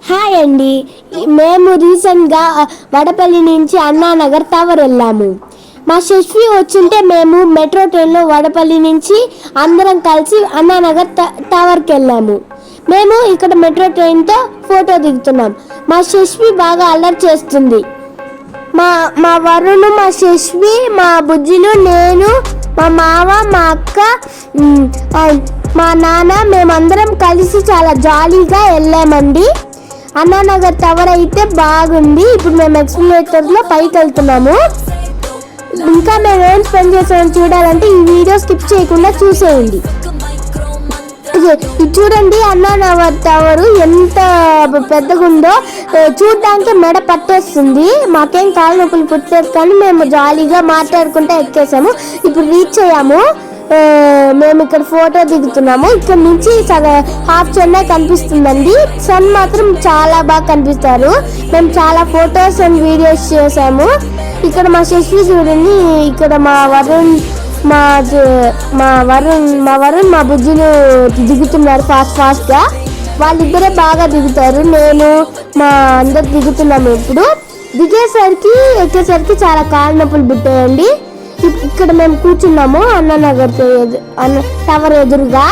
Hi అండి, మేము రీసెంట్గా వడపల్లి నుంచి అన్నానగర్ టవర్ వెళ్ళాము. మా శశ్వి వచ్చింటే మేము మెట్రో ట్రైన్లో వడపల్లి నుంచి అందరం కలిసి అన్నానగర్ టవర్కి వెళ్ళాము. మేము ఇక్కడ మెట్రో ట్రైన్తో ఫోటో దిగుతున్నాం. మా శశ్వి బాగా అల్లరి చేస్తుంది. మా మా వరుణ్, మా శశ్వి, మా బుజ్జిలు, నేను, మా మావ, మా అక్క, మా నాన్న, మేమందరం కలిసి చాలా జాలీగా వెళ్ళామండి. అన్నానగర్ టవర్ అయితే బాగుంది. ఇప్పుడు మేము ఎక్స్ప్లెనేటర్లో పైకి వెళ్తున్నాము. ఇంకా మేము ఏం స్పెండ్ చేసామని చూడాలంటే ఈ వీడియో స్కిప్ చేయకుండా చూసేయండి. ఇది చూడండి, అన్నానగర్ టవర్ ఎంత పెద్దగా ఉందో. చూడడానికి మెడ పట్టేస్తుంది. మాకేం కాళ్ళ నొప్పులు పుట్టలేదు, కానీ మేము జాలీగా మాట్లాడుకుంటూ ఎక్కేసాము. ఇప్పుడు రీచ్ అయ్యాము. మేము ఇక్కడ ఫోటో దిగుతున్నాము. ఇక్కడ నుంచి హాఫ్ చెన్నై కనిపిస్తుందండి. సన్ మాత్రం చాలా బాగా కనిపిస్తారు. మేము చాలా ఫొటోస్ అండ్ వీడియోస్ చేసాము. ఇక్కడ మా శశ్వి చూడండి, ఇక్కడ మా వరుణ్ మా బుజ్జిలు దిగుతున్నారు ఫాస్ట్గా. వాళ్ళిద్దరే బాగా దిగుతారు. నేను మా అందరు దిగుతున్నాము. ఇప్పుడు ఎక్కేసరికి చాలా కాళ్ళ నొప్పులు పుట్టాయండి. ఇక్కడ మేము కూర్చున్నాము అన్నానగర్ టవర్ ఎదురుగా.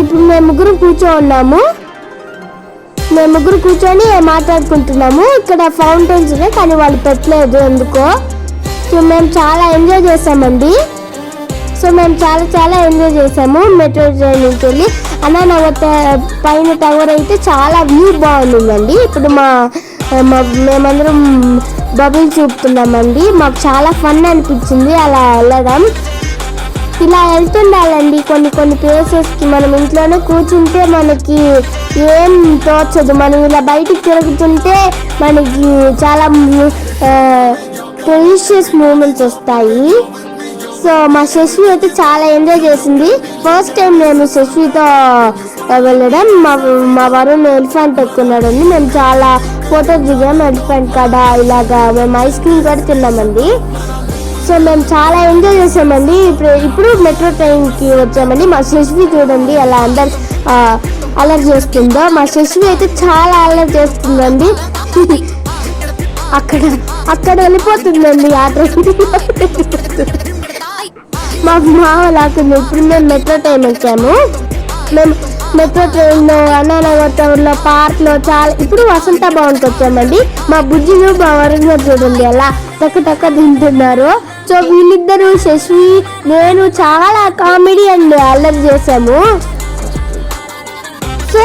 ఇప్పుడు మేము ముగ్గురు కూర్చొని మాట్లాడుకుంటున్నాము. ఇక్కడ ఫౌంటైన్స్ ఉన్నాయి, కానీ వాళ్ళు పెట్టలేదు ఎందుకో. సో మేము చాలా ఎంజాయ్ చేసామండి. చాలా ఎంజాయ్ చేసాము. మెట్రో ట్రైన్ నుంచి వెళ్ళి అన్నానగర్ పైన టవర్ అయితే చాలా వ్యూ బాగుందండి. ఇప్పుడు మేమందరం బబుల్ చూపుతున్నామండి. మాకు చాలా ఫన్ అనిపించింది అలా వెళ్ళడం. ఇలా వెళ్తుండాలండి కొన్ని ప్లేసెస్కి. మనం ఇంట్లోనే కూర్చుంటే మనకి ఏం తోచదు. మనం ఇలా బయటికి తిరుగుతుంటే మనకి చాలా ప్రెషియస్ మూమెంట్స్ వస్తాయి. సో మా శశ్వి అయితే చాలా ఎంజాయ్ చేసింది. ఫస్ట్ టైం మేము శశ్వితో వెళ్ళడం. మా వరుణ్ ఎలిఫెంట్ ఎక్కున్నాడండి. మేము చాలా ఫోటోస్ దిగాము ఎలిఫెంట్ కాడ. ఇలాగా మేము ఐస్ క్రీమ్ కూడా తిన్నామండి. సో మేము చాలా ఎంజాయ్ చేసామండి. ఇప్పుడు మెట్రో ట్రైన్కి వచ్చామండి. మా శశ్వి చూడండి ఎలా అందరు అల్లరి చేస్తుందో. మా శశ్వి అయితే చాలా అల్లరి చేస్తుందండి. అక్కడ వెళ్ళిపోతుందండి ఆ ట్రైన్. మాకు లాక్కుంది. ఇప్పుడు మేము మెట్రో ట్రైన్ వచ్చాము. మేము మెట్రో ట్రైన్లో అన్నానగర్ టవర్లో పార్క్లో చాలా ఇప్పుడు వసంత భవన్కి వచ్చామండి. మా బుజ్జిలు మా వరుణ్ చూడండి అలా టక్క తింటున్నారు. సో వీళ్ళిద్దరూ శశ్వి నేను చాలా కామెడీ అండి అల్లరి చేసాము. సో